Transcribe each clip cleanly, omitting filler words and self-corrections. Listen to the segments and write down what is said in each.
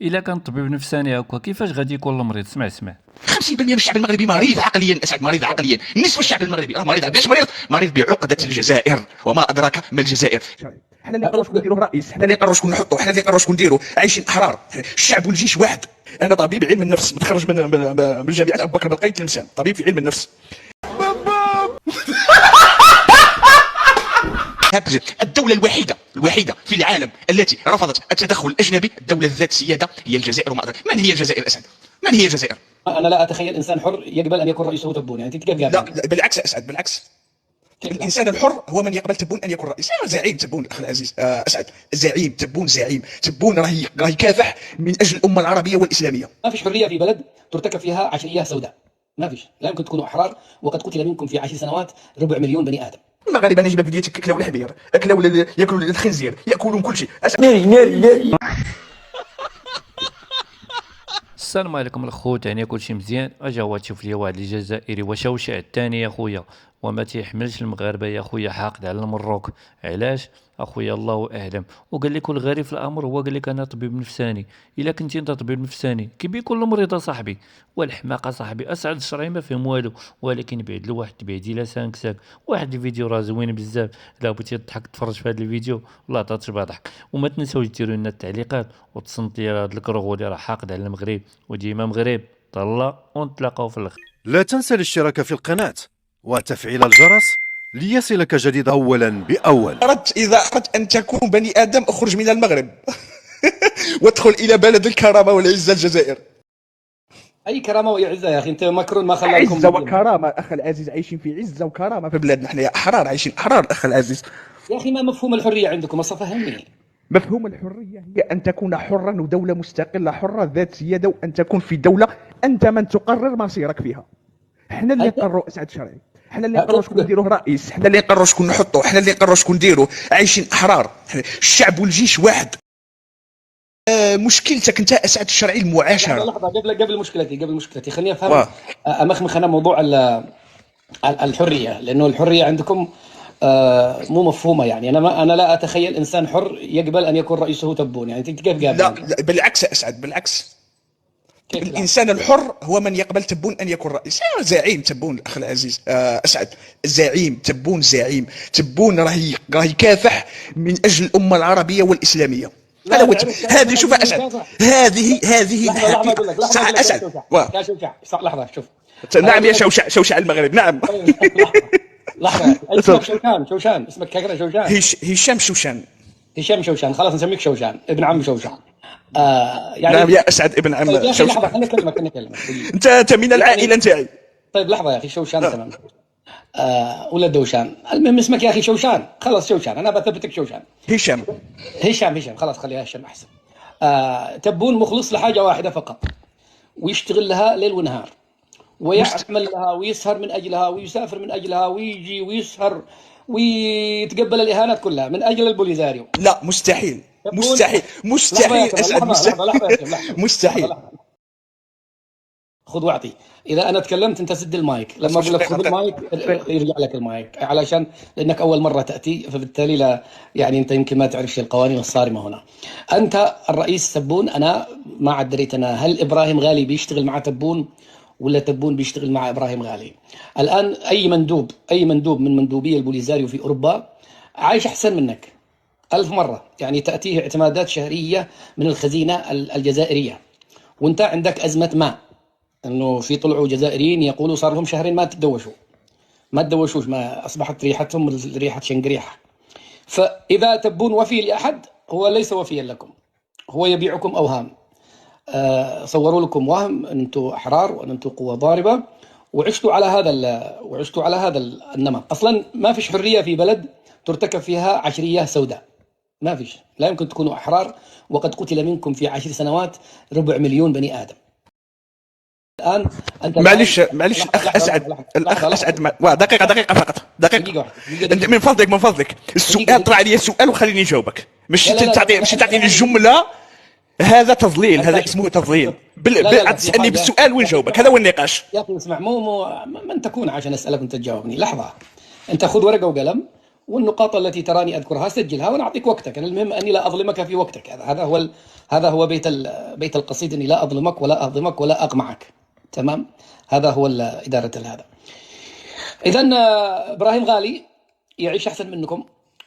الا كان طبيب نفساني هكا كيفاش غادي يكون المريض؟ اسمع 50% من الشعب المغربي مريض عقليا اسعد، مريض عقليا. نصف الشعب المغربي راه مريض. علاش مريض؟ مريض بعقدة الجزائر. وما ادراك ما الجزائر. حنا اللي نقرروا شكون نديروه رئيس، حنا اللي نقرروا شكون نحطوه، حنا اللي نقرروا شكون نديروه. عايشين احرار، الشعب والجيش واحد. انا طبيب علم النفس متخرج من جامعه ابو بكر بن تلمسان، طبيب في علم النفس. الدولة الوحيدة في العالم التي رفضت التدخل الأجنبي، الدولة ذات سيادة، هي الجزائر. وما أدراك. من هي الجزائر أسعد؟ من هي الجزائر؟ انا لا اتخيل انسان حر يقبل ان يكون رئيسه تبون، يعني انت كيف لا قاعد؟ بالعكس أسعد، بالعكس. الإنسان الحر هو من يقبل تبون أن يكون رئيس. زعيم تبون أخي العزيز أسعد، زعيم تبون، زعيم تبون راه يكافح من أجل الأمة العربية والإسلامية. ما فيش حريه في بلد ترتكب فيها عشريه سوداء، ما فيش. لا يمكن تكونوا احرار وقد قتل منكم في 10 سنوات ربع مليون بني ادم. المغاربة نجيب في ديتك أكلوا الحبير، أكلوا ياكلوا الخنزير، يأكلون كل شيء. السلام عليكم الخوت، يعني كلشي مزيان. اجا هو تشوف لي واحد الجزائري وشوشع الثاني يا خويا، وما تيحملش المغاربه يا خويا، حاقد على المروك. علاش اخويا؟ الله اعلم. وقال لك الغريب في الامر هو قال لك انا طبيب نفساني. الا كنتي انت طبيب نفساني كي بيكون المريض صاحبي والحماقه صاحبي. اسعد الشرعي ما فهم والو، ولكن بعد له واحد تبعدي لا سانكساك. واحد الفيديو راه زوين بزاف، الا بغيتي تضحك تفرج في هذا الفيديو والله تشبع ضحك. وما تنساوش ديروا لنا التعليقات وتصنت لي هذا الكروغو اللي راه حاقد على المغرب. وديما مغرب طلا، ونتلاقاو في الاخر. لا تنسى الاشتراك في القناة وتفعيل الجرس ليصلك جديد أولا بأول. إذا أردت أن تكون بني آدم اخرج من المغرب وادخل إلى بلد الكرامة والعزة، الجزائر. اي كرامه وعزه يا اخي، انت ماكرون ما خلى لكم عزة وكرامة أخي العزيز، عايشين في عزة وكرامة في بلادنا، احنا أحرار، عايشين أحرار أخي العزيز. يا اخي ما مفهوم الحريه عندكم؟ اصلا فهمني. مفهوم الحرية هي أن تكون حرا ودولة مستقلة حرة ذات سيادة، وأن تكون في دولة أنت من تقرر مصيرك فيها. احنا اللي نقرروا اسعد شرعي، احنا اللي نقرروا شكون نديروه رئيس، احنا اللي نقرروا شكون نحطوه، احنا اللي نقرروا شكون نديروه. عايشين احرار، الشعب والجيش واحد. مشكلتك انت اسعد الشرعي المعاشره. لحظه قبل مشكلتي خليني افهم. امخمخ انا موضوع الحريه، لانه الحريه عندكم مو مفهومه. يعني انا لا اتخيل انسان حر يقبل ان يكون رئيسه تبون، يعني انت كيف قاعد؟ لا بالعكس اسعد، بالعكس. الانسان الحر هو من يقبل تبون ان يكون رئيس. زعيم تبون اخي العزيز اسعد، زعيم تبون، زعيم تبون راه يكافح من اجل الامه العربيه والاسلاميه. هذا هو. هذه شوف اسعد، هذه الحقيقه. صح اسعد. يا شوشع لحظه شوف. نعم يا شوشع، شوشع المغرب، نعم. لحظه اسمك شوشان اسمك كاكرا شوشان. هشام شوشان. هشام شوشان، خلاص نسميك شوشان، ابن عم شوشان. يعني نعم يا اسعد ابن عم شوشان. لحظه خليني اكلمك انت من العائله نتاعي. طيب لحظه يا اخي، شوشان تمام. ولا دوشان، المهم اسمك يا اخي شوشان، خلاص شوشان، انا بثبتك شوشان. هشام خلاص خليها هشام احسن. تبون مخلص لحاجه واحده فقط، ويشتغل لها ليل ونهار، ويعمل لها ويسهر من اجلها، ويسافر من اجلها، ويجي ويسهر ويتقبل الاهانات كلها من اجل البوليزاريو. لا مستحيل مستحيل. خذ واعطي. اذا انا تكلمت انت سد المايك، لما اقول لك خذ المايك يرجع لك المايك، لانك اول مره تاتي، فبالتالي لا يعني انت يمكن ما تعرفش القوانين الصارمه هنا. انت الرئيس تبون، انا ما عاد دريت انا هل ابراهيم غالي بيشتغل مع تبون ولا تبون بيشتغل مع ابراهيم غالي. الان اي مندوب من مندوبي البوليزاريو في اوروبا عايش احسن منك 1000 مره، يعني تاتيه اعتمادات شهريه من الخزينه الجزائريه، وانت عندك ازمه ما انه في طلعوا جزائريين يقولوا صار لهم شهرين ما تدوشوش، ما اصبحت ريحتهم ريحه شنقريحه. فاذا تبون وفي لاحد هو ليس وفيا لكم، هو يبيعكم اوهام. صوروا لكم وهم ان انتم احرار وان انتم قوه ضاربه، وعشتوا على هذا النمط. اصلا ما فيش حريه في بلد ترتكب فيها عشريه سوداء، ما فيش. لا يمكن تكونوا احرار وقد قتل منكم في 10 سنوات ربع مليون بني ادم. الان انت معلش الاخ اسعد دقيقه فقط، دقيقه. من فضلك السؤال طلع لي السؤال وخليني نجاوبك، مش تعطيني الجمله. هذا تضليل، هذا اسمه تضليل. تسالني بالسؤال ونجاوبك، هذا هو النقاش. يا اخي اسمع، مو من تكون عشان اسالك وانت تجاوبني. لحظه، انت خذ ورقه وقلم، والنقاط التي تراني اذكرها سجلها، وانا اعطيك وقتك. انا المهم اني لا اظلمك في وقتك، هذا هذا هو بيت القصيد، اني لا اظلمك ولا اهضمك ولا اقمعك. تمام، هذا هو اداره هذا. اذا ابراهيم غالي يعيش احسن منكم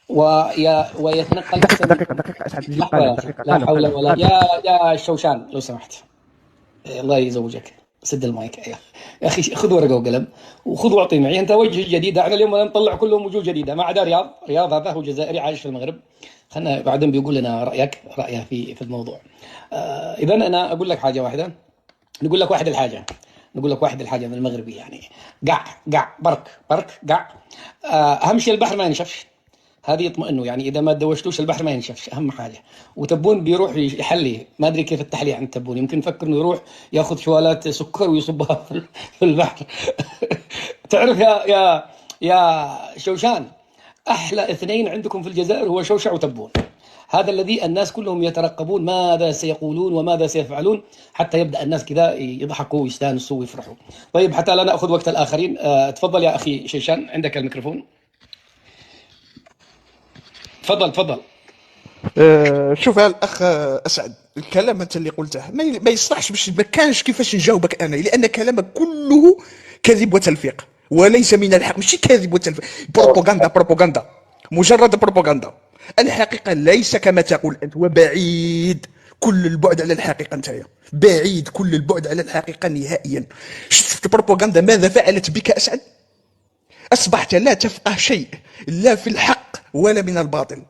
ويتنقل احسن. دقيقة أسعد، نجيب قالب دقيقة. لا حول ولا يا شوشان لو سمحت، الله يزوجك، سد المايك يا اخي. خذ ورقه وقلم وخذ واعطي معي. انت وجه جديد، احنا اليوم نطلع كلهم وجوه جديده ما عدا رياض هذا هو جزائري عايش في المغرب. خلنا بعدين بيقول لنا رايه في الموضوع. اذا انا اقول لك حاجه واحده، نقول لك واحد الحاجه من المغربي يعني قع برك قع. اهم شيء البحر ما ينشفش، هذه يطمئنوا يعني. اذا ما تدوشتوش البحر ما ينشفش، اهم حاجه. وتبون بيروح يحلي، ما ادري كيف التحليه عند تبون، يمكن يفكر انه يروح ياخذ شوالات سكر ويصبها في البحر. تعرف يا شوشان، احلى اثنين عندكم في الجزائر هو شوشع وتبون. هذا الذي الناس كلهم يترقبون ماذا سيقولون وماذا سيفعلون، حتى يبدا الناس كذا يضحكوا ويستانسوا ويفرحوا. طيب حتى لا ناخذ وقت الاخرين، تفضل يا اخي شيشان، عندك الميكروفون. تفضل. شوف يا الاخ اسعد، الكلام انت اللي قلته ما يصلحش، باش ما كانش كيفاش نجاوبك انا، لان كلامك كله كذب وتلفيق وليس من الحق. ماشي كذب وتلفيق، بروباغندا، مجرد بروباغندا. الحقيقه ليس كما تقول انت، وبعيد كل البعد على الحقيقه. انت بعيد كل البعد على الحقيقه نهائيا. شفت البروباغندا ماذا فعلت بك اسعد؟ اصبحت لا تفقه شيء، لا في الحق ولا من الباطل.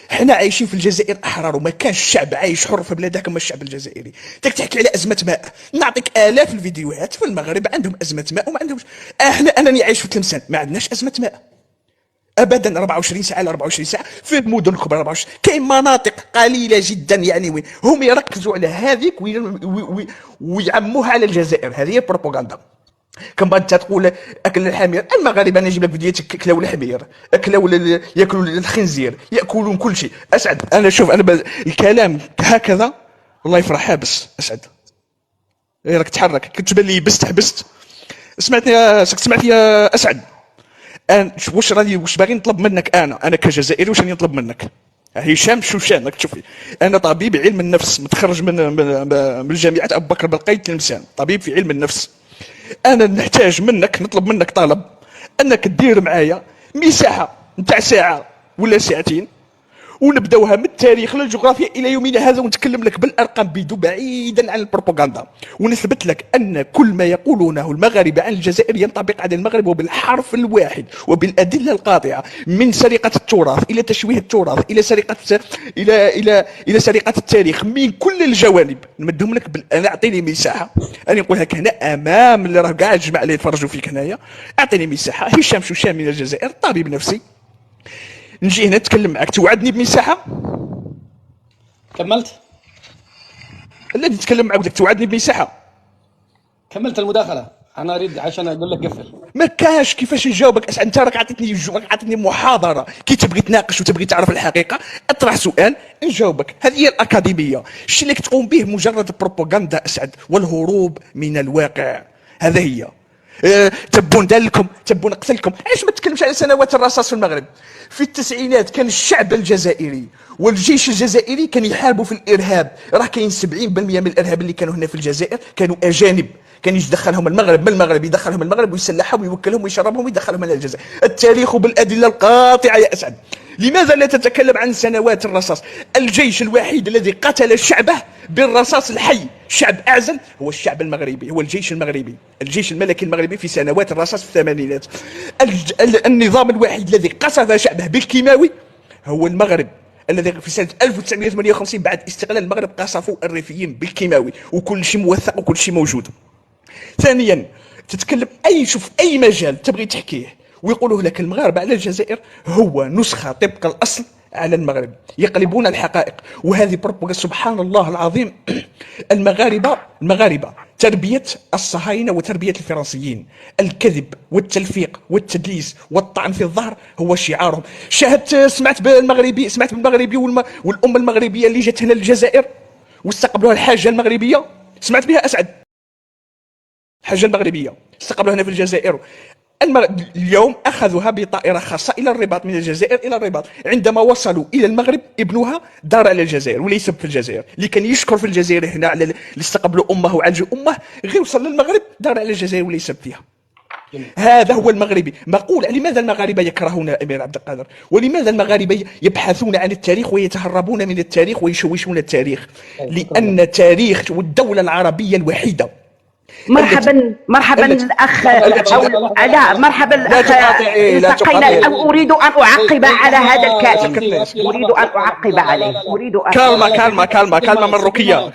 حنا عايشين في الجزائر احرار، وما كانش الشعب عايش حر في بلادها كما الشعب الجزائري. تحكي على ازمه ماء، نعطيك الاف الفيديوهات في المغرب عندهم ازمه ماء وما عندهمش. انني عايش في تلمسان ما عندناش ازمه ماء ابدا. 24 ساعه على 24 ساعه في المدن الكبرى 24. كاين مناطق قليله جدا يعني وين هم يركزوا على هذيك ويعموها على الجزائر. هذه هي البروباغندا. كما انت تقول اكل الحمير، المغاربه انا نجيب لك فيديوهات كلاو الحمير، كلاو ياكلوا الخنزير، ياكلون كل شيء. اسعد انا شوف انا الكلام هكذا الله يفرح. حابس اسعد، راك تحرك، كنت تبان لي يبست حبست. سمعتني يا اسعد، انا واش باغي نطلب منك؟ انا كجزائري واش راني نطلب منك؟ هشام شوشان راك تشوفي، انا طبيب علم النفس متخرج من جامعه ابو بكر بالقايد تلمسان، طبيب في علم النفس. انا نحتاج منك، نطلب منك طلب، انك تدير معايا مساحه نتاع ساعه ولا ساعتين، ونبداوها من التاريخ للجغرافيا الى يومنا هذا، ونتكلم لك بالارقام بعيدا عن البروباغندا، ونثبت لك ان كل ما يقولونه المغاربه عن الجزائر ينطبق على المغرب وبالحرف الواحد وبالادله القاطعه، من سرقه التراث الى تشويه التراث الى سرقه الى سرقه التاريخ من كل الجوانب. نمدهم لك انا اعطيني مساحه، انا نقولها هنا امام اللي راه كاع الجماعه اللي يتفرجوا فيك هنايا. اعطيني مساحه، هشام شوشان من الجزائر، طبيب نفسي، نجي هنا نتكلم معك، توعدني بمساحه؟ كملت؟ لا نتكلم معك بدك توعدني بمساحه. كملت المداخله، انا اريد عشان اقول لك قفل. ما كاش كيفاش نجاوبك. انت راك عطيتني محاضره، كي تبغي تناقش وتبغي تعرف الحقيقه اطرح سؤال نجاوبك. هذه هي الاكاديميه. الشيء اللي تقوم به مجرد بروباغندا اسعد والهروب من الواقع. هذا هي. تبون دالكم، تبون قتلكم. علاش ما تتكلمش على سنوات الرصاص في المغرب؟ في التسعينات كان الشعب الجزائري والجيش الجزائري كان يحاربوا في الارهاب. راه كاين 70% من الارهاب اللي كانوا هنا في الجزائر كانوا اجانب، كان يدخلهم المغرب، من المغرب يدخلهم المغرب ويسلحهم ويوكلهم ويشربهم ويدخلهم الى الجزائر. التاريخ بالادله القاطعه يا اسعد. لماذا لا تتكلم عن سنوات الرصاص؟ الجيش الوحيد الذي قتل شعبه بالرصاص الحي، شعب اعزل، هو الشعب المغربي، هو الجيش المغربي، الجيش الملكي المغربي في سنوات الرصاص في الثمانينات. النظام الوحيد الذي قصف شعبه بالكيماوي هو المغرب، الذي في سنه 1958 بعد استقلال المغرب قصفوا الريفيين بالكيماوي، وكل شيء موثق وكل شيء موجود. ثانيا تتكلم شوف اي مجال تبغي تحكيه ويقولوا لك المغاربه على الجزائر هو نسخه طبق الاصل على المغرب، يقلبون الحقائق. وهذه بروباغندا سبحان الله العظيم. المغاربه تربيه الصهاينه وتربيه الفرنسيين، الكذب والتلفيق والتدليس والطعن في الظهر هو شعارهم. سمعت بالمغربي والام المغربيه اللي جات هنا للجزائر واستقبلوها الحاجه المغربيه، سمعت بها اسعد؟ الحاجه المغربيه استقبلوها هنا في الجزائر، اليوم أخذوها بطائرة خاصة إلى الرباط، من الجزائر إلى الرباط. عندما وصلوا إلى المغرب ابنها دار على الجزائر وليس في الجزائر، اللي كان يشكر في الجزائر هنا على اللي استقبلوا أمه وعالجوا أمه، غير وصل للمغرب دار على الجزائر وليس فيها. هذا هو المغربي. مقول لماذا المغاربة يكرهون الأمير عبد القادر، ولماذا المغاربة يبحثون عن التاريخ ويتهربون من التاريخ ويشوشون التاريخ؟ لأن التاريخ والدولة العربية الوحيدة. مرحبا الاخ لا مرحبا الاخ سقينا. اريد ان اعقب على هذا الكاتب، اريد ان اعقب عليه، اريد ان كلمة مروكية،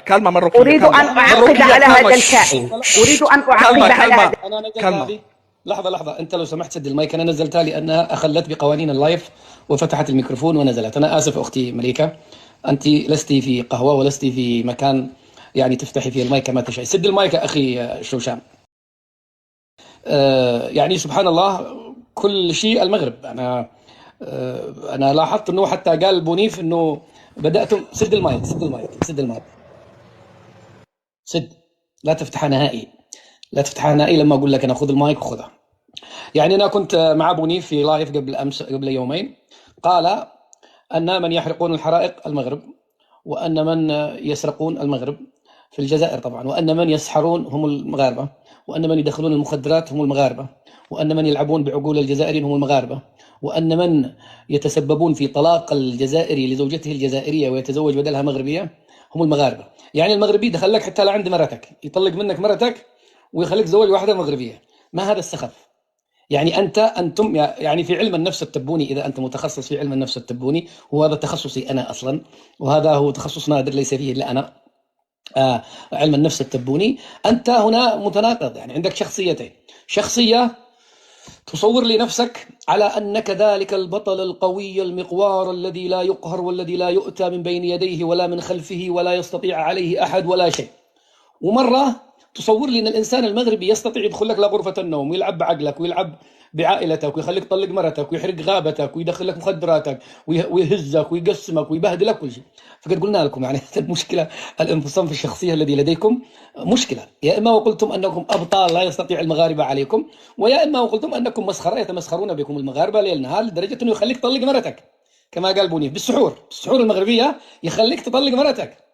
اريد ان اعقب على هذا الكائن، اريد ان اعقب على هذا. كلمة. لحظة انت لو سمحت سد المايك، انا نزلتها لانها اخلت بقوانين اللايف وفتحت الميكروفون ونزلت. انا اسف اختي مليكة، انت لست في قهوة ولست في مكان يعني تفتحي فيه المايك كما تشاء. سد المايك يا اخي شوشان. يعني سبحان الله كل شيء المغرب. انا لاحظت انه حتى قال بونيف انه بداتم. سد المايك. لا تفتحها نهائي، لما اقول لك انا خذ المايك وخذها. يعني انا كنت مع بونيف في لايف قبل يومين، قال ان من يحرقون الحرائق المغرب، وان من يسرقون المغرب في الجزائر طبعا، وأن من يسحرون هم المغاربة، وأن من يدخلون المخدرات هم المغاربة، وأن من يلعبون بعقول الجزائريين هم المغاربة، وأن من يتسببون في طلاق الجزائري لزوجته الجزائرية ويتزوج بدلها مغربية هم المغاربة. يعني المغربي دخل لك حتى لعند مرتك، يطلق منك مرتك ويخليك تزوج واحدة مغربية. ما هذا السخف؟ يعني أنتم يعني في علم النفس التبوني، إذا أنت متخصص في علم النفس التبوني، وهذا تخصصي أنا أصلا، وهذا هو تخصص نادر ليس فيه إلا أنا، علم النفس التبوني. أنت هنا متناقض، يعني عندك شخصيتين. شخصية تصور لنفسك على أنك ذلك البطل القوي المقوار الذي لا يقهر والذي لا يؤتى من بين يديه ولا من خلفه ولا يستطيع عليه أحد ولا شيء. ومرة تصور لي أن الإنسان المغربي يستطيع يدخل لك لغرفة النوم ويلعب بعقلك ويلعب بعائلتك ويخليك تطلق مرتك ويحرق غابتك ويدخل لك مخدراتك ويهزك ويقسمك ويبهدلك كل شيء. فقد قلنا لكم يعني المشكلة الانفصام في الشخصية الذي لديكم مشكلة. يا إما وقلتم أنكم أبطال لا يستطيع المغاربة عليكم، ويا إما وقلتم أنكم مسخرة يتمسخرون بكم المغاربة ليل نهار لدرجة أنه يخليك تطلق مرتك كما قال بونيف بالسحور المغربية يخليك تطلق مرتك.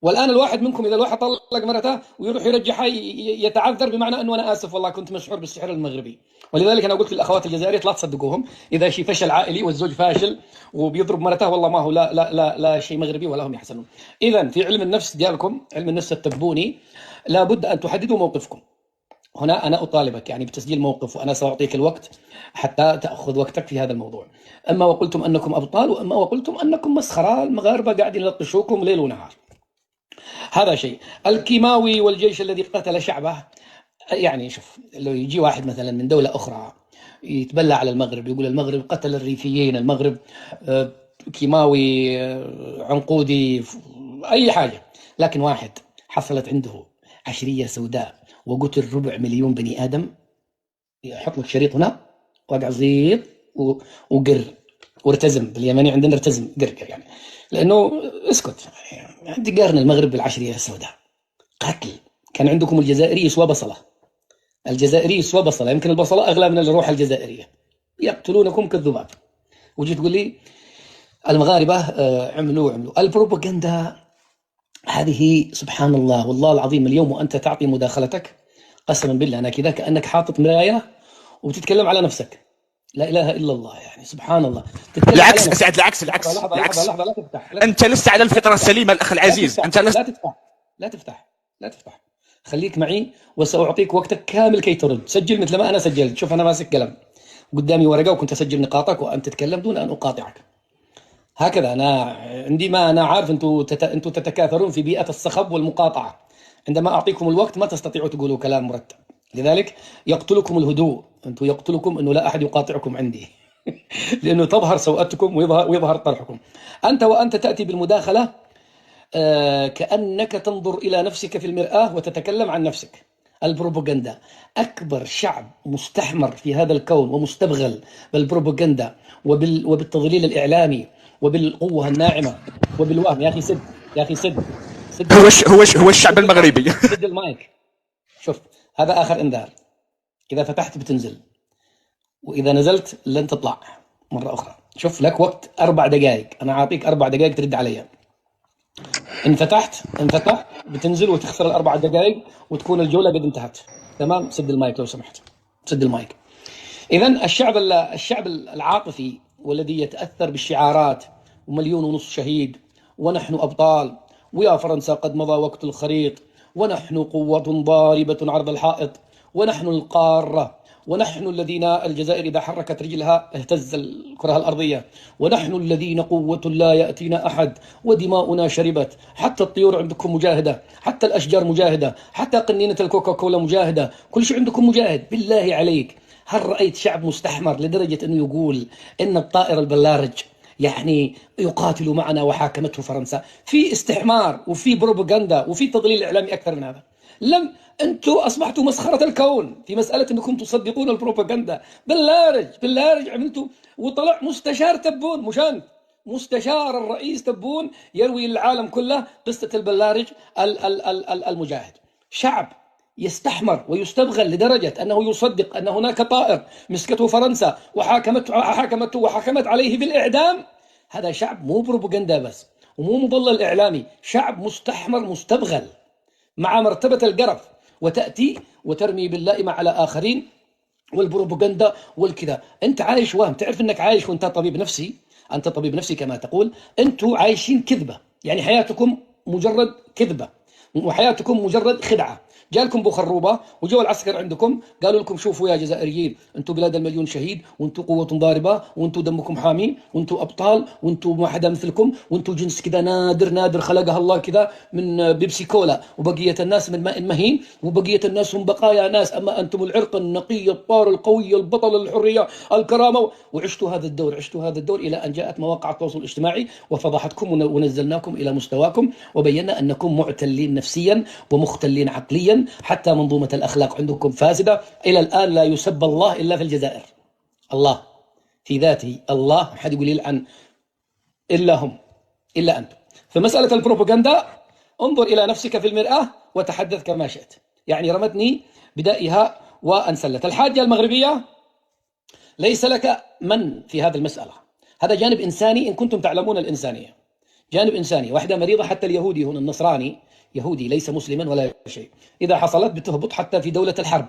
والآن الواحد منكم إذا الواحد طلق مرته ويروح يرجعها يتعذر بمعنى أنه أنا آسف والله كنت مسحور بالسحر المغربي. ولذلك أنا قلت للأخوات الجزائريات لا تصدقوهم إذا شيء فشل عائلي والزوج فاشل وبيضرب مرته، والله ما هو لا شيء مغربي ولا هم يحسنون. إذا في علم النفس ديالكم، علم النفس التبوني، لابد أن تحددوا موقفكم. هنا أنا أطالبك يعني بتسجيل موقف، وأنا سأعطيك الوقت حتى تأخذ وقتك في هذا الموضوع. أما وقلتم أنكم أبطال، وأما وقلتم أنكم مسخرة، المغاربة قاعدين يلطشوكم ليل ونهار. هذا شيء. الكيماوي والجيش الذي قتل شعبه، يعني شوف لو يجي واحد مثلا من دولة أخرى يتبلى على المغرب يقول المغرب قتل الريفيين، المغرب كيماوي عنقودي أي حاجة، لكن واحد حصلت عنده عشرية سوداء وقتل 400,000 بني آدم، يحط لك شريط هنا وقع زيط وقر وارتزم. باليمني عندنا ارتزم قر يعني، لأنه اسكت عندي قارن المغرب بالعشرية السوداء قتل. كان عندكم الجزائري يسوى بصلة، الجزائري يسوى بصلة، يمكن البصلة أغلى من الروح الجزائرية، يقتلونكم كالذباب. وجيت تقول لي المغاربة عملوا البروباغندا هذه. سبحان الله والله العظيم اليوم وأنت تعطي مداخلتك قسما بالله أنا كذا كأنك حاطط مراية وبتتكلم على نفسك. لا إله إلا الله، يعني سبحان الله. العكس أسعد، العكس لحظة لا تفتح. أنت لست على الفطرة السليمة الأخ العزيز. أنت لا تفتح. خليك معي وسأعطيك وقتك كامل كي ترد. سجل مثل ما أنا سجلت. شوف أنا ماسك قلم قدامي ورقة وكنت أسجل نقاطك وأنت تتكلم دون أن أقاطعك. هكذا أنا عندي، ما أنا عارف أنتوا تتكاثرون في بيئة الصخب والمقاطعة. عندما أعطيكم الوقت ما تستطيعوا تقولوا كلام مرتب، لذلك يقتلكم الهدوء. أنتوا يقتلكم أنه لا أحد يقاطعكم عندي لأنه تظهر سوءتكم ويظهر طرحكم. وأنت تأتي بالمداخلة كأنك تنظر إلى نفسك في المرآة وتتكلم عن نفسك. البروباغندا أكبر شعب مستحمر في هذا الكون ومستبغل بالبروباغندا وبالتضليل الإعلامي وبالقوة الناعمة وبالوهم. يا أخي سد هو الشعب المغربي. سد المايك. شوف هذا آخر إنذار. إذا فتحت بتنزل، وإذا نزلت لن تطلع مرة أخرى. شوف لك وقت 4 دقائق، أنا أعطيك 4 دقائق ترد علي. إن فتحت بتنزل وتخسر ال4 دقائق وتكون الجولة قد انتهت. تمام؟ سد المايك لو سمحت، سد المايك. إذن الشعب العاطفي والذي يتأثر بالشعارات و1.5 شهيد ونحن أبطال ويا فرنسا قد مضى وقت الخريط ونحن قوة ضاربة عرض الحائط ونحن القارة ونحن الذين الجزائر إذا حركت رجلها اهتز الكرة الأرضية ونحن الذين قوة لا يأتينا أحد ودماؤنا شربت، حتى الطيور عندكم مجاهدة، حتى الأشجار مجاهدة، حتى قنينة الكوكاكولا مجاهدة، كل شيء عندكم مجاهد. بالله عليك، هل رأيت شعب مستحمر لدرجة أنه يقول إن الطائر البلارج يعني يقاتل معنا وحاكمته فرنسا؟ في استحمار وفي بروباغندا وفي تضليل إعلامي أكثر من هذا. أنتم أصبحتوا مسخرة الكون في مسألة أنكم تصدقون البروباغندا. بلارج عملتوا، وطلع مستشار تبون، مشان مستشار الرئيس تبون يروي للعالم كله قصة البلارج المجاهد. شعب يستحمر ويستبغل لدرجة أنه يصدق أن هناك طائر مسكته فرنسا وحكمت عليه بالإعدام. هذا شعب مو بروباغندا بس ومو مضلل إعلامي، شعب مستحمر مستبغل مع مرتبة القرف، وتأتي وترمي باللائمة على آخرين والبروباغندا والكذا. أنت عايش وهم، تعرف أنك عايش وأنت طبيب نفسي، أنت طبيب نفسي كما تقول، أنتوا عايشين كذبة، يعني حياتكم مجرد كذبة وحياتكم مجرد خدعة. جالكم بخروبة وجو العسكر عندكم قالوا لكم شوفوا يا جزائريين، انتم بلاد 1,000,000 شهيد وانتم قوة ضاربة وانتم دمكم حامي وانتم أبطال وانتم ما حدا مثلكم وانتم جنس كذا نادر خلقها الله كذا من بيبسي كولا وبقية الناس من ماء مهين وبقية الناس هم بقايا ناس، أما أنتم العرق النقي الطار القوي البطل الحرية الكرامة. وعشتوا هذا الدور إلى أن جاءت مواقع التواصل الاجتماعي وفضحتكم ونزلناكم إلى مستواكم وبينا أنكم معتلين نفسيا ومختلين عقليا، حتى منظومة الأخلاق عندكم فاسدة. إلى الآن لا يسب الله إلا في الجزائر، الله في ذاته، الله ما حد يقول يلعن إلا هم، إلا أنتم. فمسألة البروباغندا، انظر إلى نفسك في المرآة وتحدث كما شئت. يعني رمتني بدائها وأنسلت. الحاجة المغربية ليس لك من في هذه المسألة، هذا جانب إنساني إن كنتم تعلمون الإنسانية، جانب إنساني. واحدة مريضة، حتى اليهودي هنا النصراني يهودي ليس مسلما ولا شيء، إذا حصلت بتهبط حتى في دولة الحرب،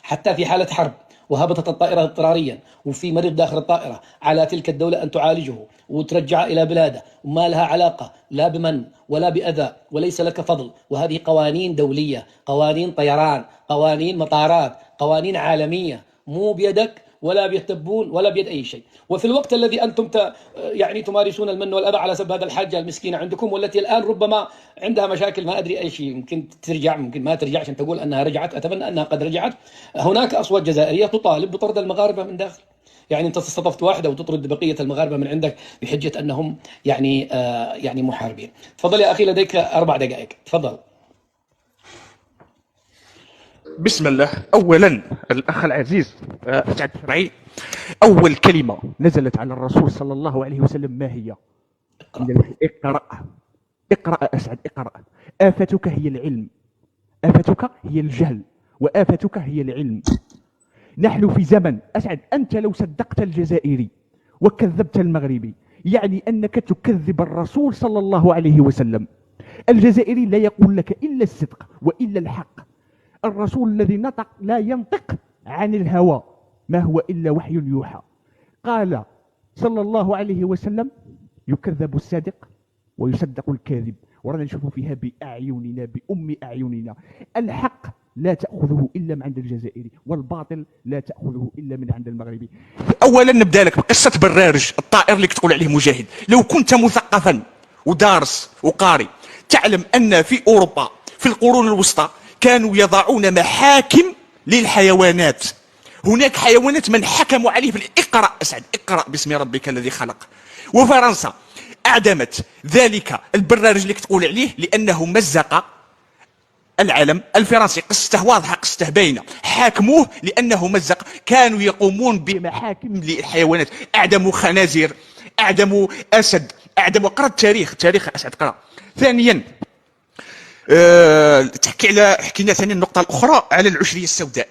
حتى في حالة حرب وهبطت الطائرة اضطراريا وفي مريض داخل الطائرة، على تلك الدولة أن تعالجه وترجع إلى بلاده، وما لها علاقة لا بمن ولا بأذى وليس لك فضل. وهذه قوانين دولية، قوانين طيران، قوانين مطارات، قوانين عالمية، مو بيدك ولا بيد تبون ولا بيد أي شيء. وفي الوقت الذي أنتم يعني تمارسون المن والأذى على سب هذا الحاجة المسكينة عندكم، والتي الآن ربما عندها مشاكل ما أدري أي شيء، ممكن ترجع ممكن ما ترجع، عشان تقول أنها رجعت، أتمنى أنها قد رجعت. هناك أصوات جزائرية تطالب بطرد المغاربة من داخل، يعني أنت استضفت واحدة وتطرد بقية المغاربة من عندك بحجة أنهم يعني محاربين. تفضل يا أخي، لديك 4 دقائق، تفضل. بسم الله. أولا الأخ العزيز أسعد شرعي، أول كلمة نزلت على الرسول صلى الله عليه وسلم ما هي؟ اقرأ أسعد، اقرأ. آفتك هي العلم، آفتك هي الجهل، وآفتك هي العلم. نحن في زمن أسعد، أنت لو صدقت الجزائري وكذبت المغربي يعني أنك تكذب الرسول صلى الله عليه وسلم. الجزائري لا يقول لك إلا الصدق وإلا الحق. الرسول الذي نطق لا ينطق عن الهوى، ما هو إلا وحي يوحى. قال صلى الله عليه وسلم: يكذب الصادق ويصدق الكاذب. ورانا نشوف فيها بأعيننا، بأم أعيننا. الحق لا تأخذه إلا من عند الجزائري، والباطل لا تأخذه إلا من عند المغربي. أولا نبدأ لك بقصة برارج الطائر اللي تقول عليه مجاهد. لو كنت مثقفا ودارس وقاري تعلم أن في أوروبا في القرون الوسطى كانوا يضعون محاكم للحيوانات. هناك حيوانات من حكموا عليه اقرأ أسعد، اقرأ باسم ربك الذي خلق. وفرنسا أعدمت ذلك البرارج اللي تقول عليه لأنه مزق العلم الفرنسي. قصته واضحة، قصته باينة. حاكموه لأنه مزق. كانوا يقومون بمحاكم للحيوانات، أعدموا خنازير، أعدموا أسد، أعدموا. قرأ التاريخ، تاريخ أسعد قرأ. ثانيا تحكي على حكينا ثاني النقطة الأخرى على العشرية السوداء.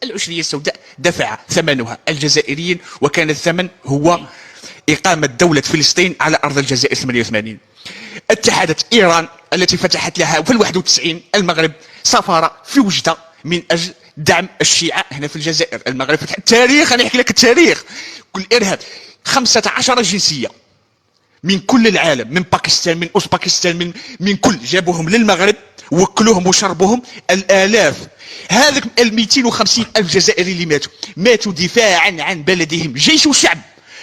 العشرية السوداء دفع ثمنها الجزائريين، وكان الثمن هو إقامة دولة فلسطين على أرض الجزائر 88. اتحدت إيران التي فتحت لها في 91 المغرب سفارة في وجدة من أجل دعم الشيعة هنا في الجزائر. المغرب فتح التاريخ، أنا أحكي لك التاريخ. كل إرهاب 15 جنسية من كل العالم، من باكستان، من أوزباكستان، من كل، جابوهم للمغرب وكلوهم وشربوهم الآلاف. هذاك 250 ألف جزائري اللي ماتوا دفاعا عن بلدهم، جيش وشعب.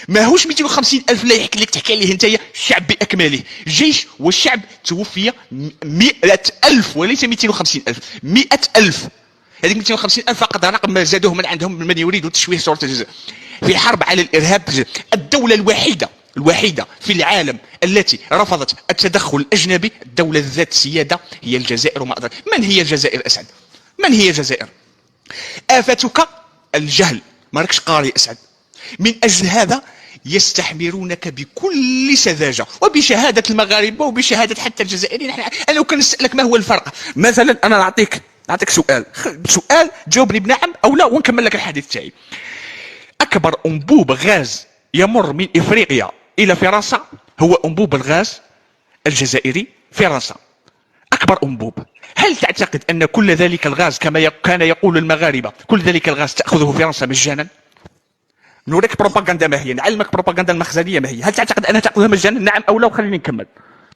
ماهوش 250 ألف لا يحكي لك تحكي عليه انت، الشعب بأكمله، جيش والشعب توفي 100 ألف وليس 250 ألف، 100 ألف. هذيك 250 ألف فقط رقم ما زادوه من عندهم من يريد تشويه صورة الجزائر في حرب على الإرهاب. الدولة الوحيدة في العالم التي رفضت التدخل الأجنبي، الدولة ذات سيادة، هي الجزائر. وما أدرك من هي الجزائر أسعد؟ من هي الجزائر؟ آفتك الجهل، ما راكش قاري أسعد. من أجل هذا يستحمرونك بكل سذاجة، وبشهادة المغاربة وبشهادة حتى الجزائريين. أنا لو كان نسألك ما هو الفرق مثلا، أنا نعطيك سؤال جاوبني بنعم أو لا ونكمل لك الحديث تاعي. أكبر أنبوب غاز يمر من إفريقيا إلى فرنسا هو أنبوب الغاز الجزائري فرنسا، أكبر أنبوب. هل تعتقد أن كل ذلك الغاز كما كان يقول المغاربة كل ذلك الغاز تأخذه فرنسا مجانا؟ نوريك بروباغندا ما هي، نعلمك بروباغندا المخزنية ما هي. هل تعتقد أنها تأخذها مجانا؟ نعم أو لا؟ وخليني نكمل.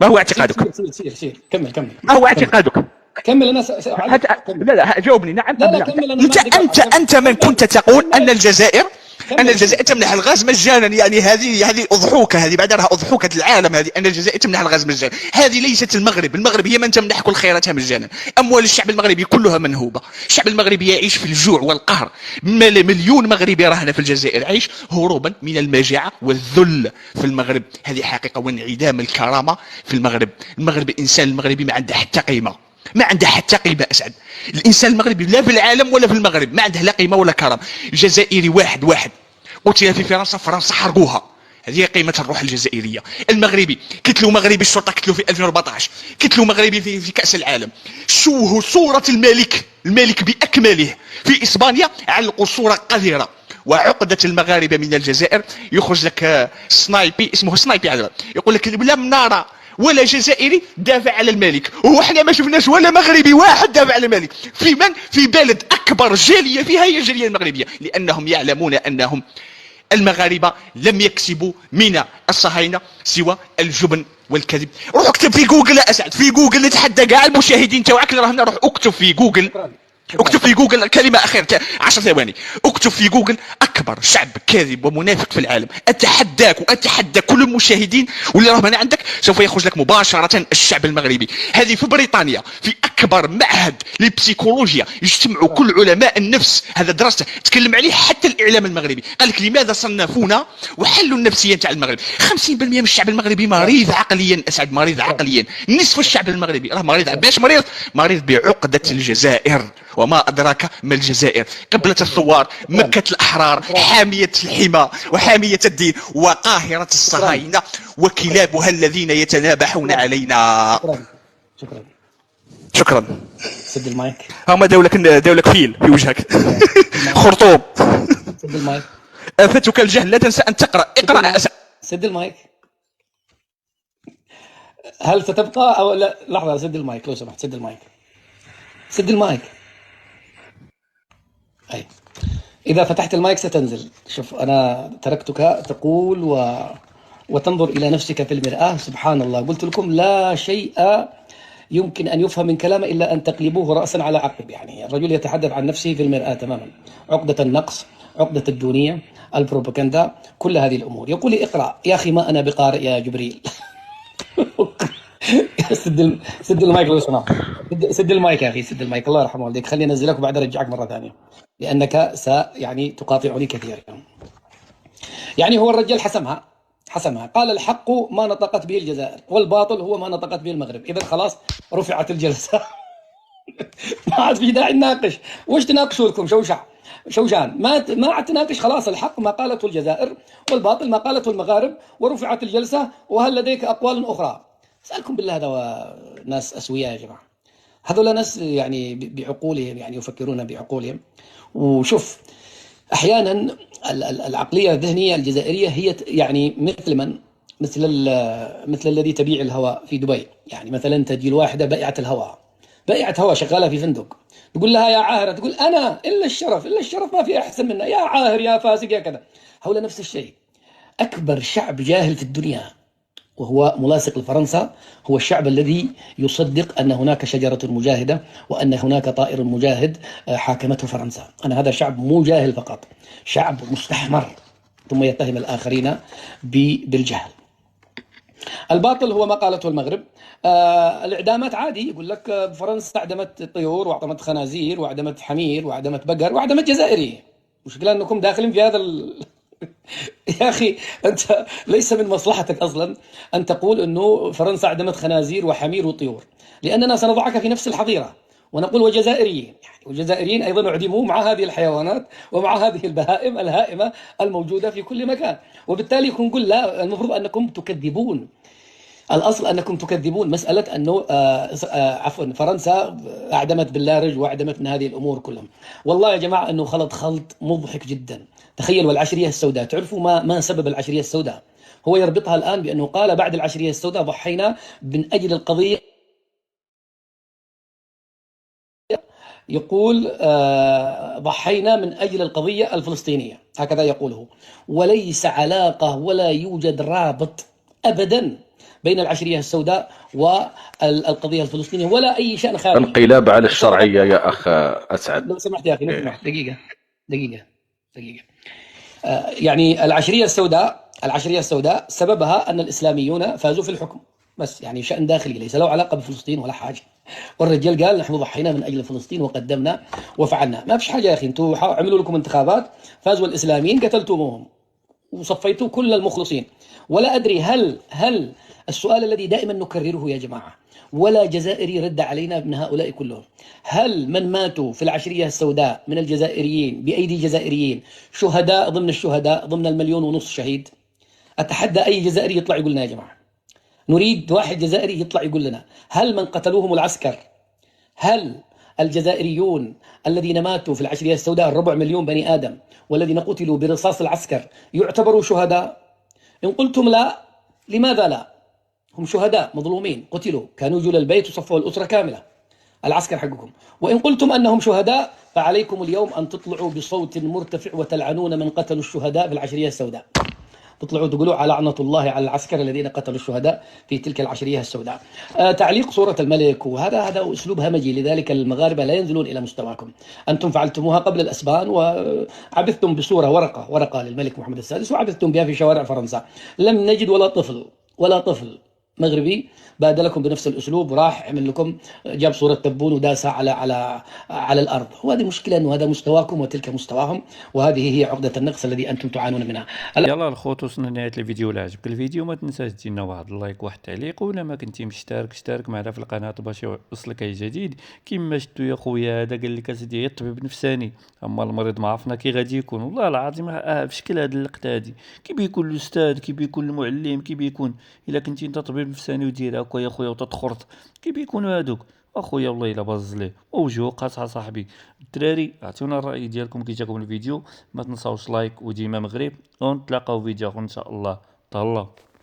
ما هو اعتقادك؟ سير كمل. ما هو اعتقادك؟ كمل. أنا لا جاوبني نعم. لا كمل. أنت من كنت تقول أن الجزائر تمنح الغاز مجانا، يعني هذه أضحوكة، هذه بعد راها أضحوكة العالم هذه، أن الجزائر تمنح الغاز مجانا. هذه ليست المغرب هي من تمنح كل خيراتها مجانا. أموال الشعب المغربي كلها منهوبة. الشعب المغربي يعيش في الجوع والقهر. مليون مغربي راه هنا في الجزائر عايش هروبا من المجاعة والذل في المغرب. هذه حقيقة، وانعدام الكرامة في المغرب. الإنسان المغربي ما عنده حتى قيمة، ما عنده حتى قيمة أسعد. الإنسان المغربي لا في العالم ولا في المغرب ما عنده لا قيمة ولا كرامة. الجزائري واحد قتل في فرنسا حرقوها. هذه قيمة الروح الجزائرية. المغربي قتلوا مغربي، الشرطة قتلوا في 2014، قتلوا مغربي في كأس العالم. شوهوا صورة الملك بأكمله. في إسبانيا علقوا صورة قذرة. وعقدة المغاربة من الجزائر يخرج لك سنايبي، اسمه سنايبي، يقول لك لم نرى ولا جزائري دافع على الملك، وإحنا ما شفناش ولا مغربي واحد دافع على الملك. في بلد أكبر جالية فيها هي الجالية المغربية، لأنهم يعلمون أنهم المغاربة لم يكسبوا من الصهاينة سوى الجبن والكذب. روح اكتب في جوجل أسعد، في جوجل، نتحدى كاع المشاهدين تاعك اللي راهم، روح اكتب في جوجل كلمة أخيرة 10 ثواني. اكتب في جوجل أكبر شعب كاذب ومنافق في العالم. أتحداك وأتحدى كل المشاهدين واللي راهم هنا عندك، سوف يخرج لك مباشرة الشعب المغربي. هذه في بريطانيا في أكبر معهد للبسيكولوجيا يجتمعوا كل علماء النفس، هذا دراسة تكلم عليه حتى الإعلام المغربي. قال لك لماذا صنفونا وحلوا النفسية تاع المغرب. 50% من الشعب المغربي مريض عقليا أسعد، مريض عقليا. نصف الشعب المغربي راه مريض. باش مريض بعقدة الجزائر. وما أدراك ما الجزائر؟ قبلة الثوار، مكة الأحرار، حامية الحمى وحامية الدين، وقاهرة الصهاينة وكلابها الذين يتنابحون علينا. شكرا. سد المايك. هما دولك فيل في وجهك. خرطوم. سد المايك. آفتك الجهل، لا تنسى أن اقرأ. سد المايك. هل ستبقى أو لا؟ لحظة، سد المايك لو سمحت. سد المايك. أي إذا فتحت المايك ستنزل. شوف، أنا تركتك تقول وتنظر إلى نفسك في المرآة. سبحان الله، قلت لكم لا شيء يمكن أن يفهم من كلامه إلا أن تقلبوه رأسا على عقب. يعني الرجل يتحدث عن نفسه في المرآة تماما. عقدة النقص، عقدة الدونية، البروباغندا، كل هذه الأمور. يقول لي اقرأ. يا أخي ما أنا بقارئ يا جبريل. سد المايك لو سمحت. سد المايك يا أخي، سد المايك. الله يرحم والديك. خليني أنزلك وبعد أرجعك مرة ثانية، لأنك يعني تقاطعني كثيرا. يعني هو الرجال حسمها، قال الحق ما نطقت به الجزائر والباطل هو ما نطقت به المغرب. إذا خلاص رفعت الجلسة. ما عاد في داعي نناقش. وش تناقشوا لكم شوشان؟ ما عاد تناقش. خلاص الحق ما قالته الجزائر والباطل ما قالته المغارب ورفعت الجلسة. وهل لديك أقوال أخرى؟ أسألكم بالله هذا ناس اسوياء يا جماعه. هذول ناس يعني بعقولهم، يعني يفكرون بعقولهم. وشوف احيانا العقليه الذهنيه الجزائريه هي يعني مثل الذي تبيع الهواء في دبي. يعني مثلا تجي الواحده بائعه الهواء، بائعه هواء شغاله في فندق، تقول لها يا عاهره، تقول انا الا الشرف ما في احسن منه، يا عاهر يا فاسق يا كذا. هؤلاء نفس الشيء. اكبر شعب جاهل في الدنيا وهو ملاصق لفرنسا هو الشعب الذي يصدق أن هناك شجرة مجاهدة وأن هناك طائر مجاهد حاكمته فرنسا. أنا هذا شعب مو جاهل فقط، شعب مستحمر، ثم يتهم الآخرين بالجهل. الباطل هو ما قالته المغرب. الإعدامات عادي، يقول لك فرنسا أعدمت طيور وأعدمت خنازير وأعدمت حمير وأعدمت بقر وأعدمت جزائري. مشكلة أنكم داخلين في هذا يا أخي أنت ليس من مصلحتك أصلا أن تقول أنه فرنسا أعدمت خنازير وحمير وطيور، لأننا سنضعك في نفس الحظيرة ونقول وجزائريين، يعني والجزائريين أيضا أعدموا مع هذه الحيوانات ومع هذه البهائم الهائمة الموجودة في كل مكان. وبالتالي نقول لا، المفروض أنكم تكذبون. الأصل أنكم تكذبون مسألة أنه عفوا فرنسا أعدمت باللارج وأعدمت من هذه الأمور كلهم. والله يا جماعة أنه خلط مضحك جدا. تخيلوا العشرية السوداء، تعرفوا ما سبب العشرية السوداء؟ هو يربطها الآن بأنه قال بعد العشرية السوداء ضحينا من أجل القضية، يقول ضحينا من أجل القضية الفلسطينية، هكذا يقوله. وليس علاقة ولا يوجد رابط أبدا بين العشرية السوداء والقضية الفلسطينية ولا أي شأن خارجي. انقلاب على الشرعية يا أخ أسعد. لو سمحت يا أخي، لو سمحت دقيقة. يعني العشرية السوداء سببها أن الإسلاميون فازوا في الحكم، بس يعني شأن داخلي ليس له علاقة بفلسطين ولا حاجة. والرجال قال نحن ضحينا من أجل فلسطين وقدمنا وفعلنا. ما فيش حاجة يا أخي، أنتوا عملوا لكم انتخابات، فازوا الإسلاميين، قتلتموهم وصفيتوا كل المخلصين. ولا أدري هل السؤال الذي دائما نكرره يا جماعة، ولا جزائري رد علينا من هؤلاء كلهم، هل من ماتوا في العشرية السوداء من الجزائريين بأيدي جزائريين شهداء ضمن الشهداء ضمن 1.5 مليون شهيد؟ أتحدى أي جزائري يطلع يقول لنا يا جماعة، نريد واحد جزائري يطلع يقول لنا هل من قتلوهم العسكر، هل الجزائريون الذين ماتوا في العشرية السوداء 4 مليون بني آدم والذين قتلوا برصاص العسكر يعتبروا شهداء؟ إن قلتم لا، لماذا لا؟ هم شهداء مظلومين قتلوا، كانوا يجوا للبيت وصفوا الأسرة كاملة العسكر حقكم. وإن قلتم أنهم شهداء فعليكم اليوم أن تطلعوا بصوت مرتفع وتلعنون من قتلوا الشهداء في العشرية السوداء، تطلعوا تقولوا على لعنة الله على العسكر الذين قتلوا الشهداء في تلك العشرية السوداء. تعليق صورة الملك، وهذا أسلوب همجي، لذلك المغاربة لا ينزلون إلى مستواكم. أنتم فعلتموها قبل الأسبان وعبثتم بصورة ورقة للملك محمد السادس وعبثتم بها في شوارع فرنسا. لم نجد ولا طفل مغربي بادلكم بنفس الاسلوب وراح عمل لكم جاب صوره تبون وداسها على الارض. وهذه مشكله انه هذا مستواكم وتلك مستواهم، وهذه هي عقده النقص الذي انتم تعانون منها. يلا الخوت، وصلنا لنهايه الفيديو. ولا عجبك الفيديو ما تنساش دينا واحد اللايك وواحد التعليق، ولا ما كنتي اشترك معنا في القناه باش يوصلك اي جديد. كما شفتوا يا خويا، هذا قال لك اسيدي الطبيب نفساني، اما المريض ما عرفنا كي غادي يكون. والله العظيم في شكل هذا اللقطه هذه كي بيكون الاستاذ، كي بيكون المعلم، كي بيكون الا كنتي انت طبيب نفساني ودير هكا يا خويا وتتخرط، كي بيكونوا هذوك اخويا. والله الا باز ليه وجهو قاصحه صاحبي. الدراري عطيونا الراي ديالكم كي جاكم الفيديو، ما تنساوش لايك وديما مغرب، ونتلاقاو فيديو اخر ان شاء الله. تهلاو.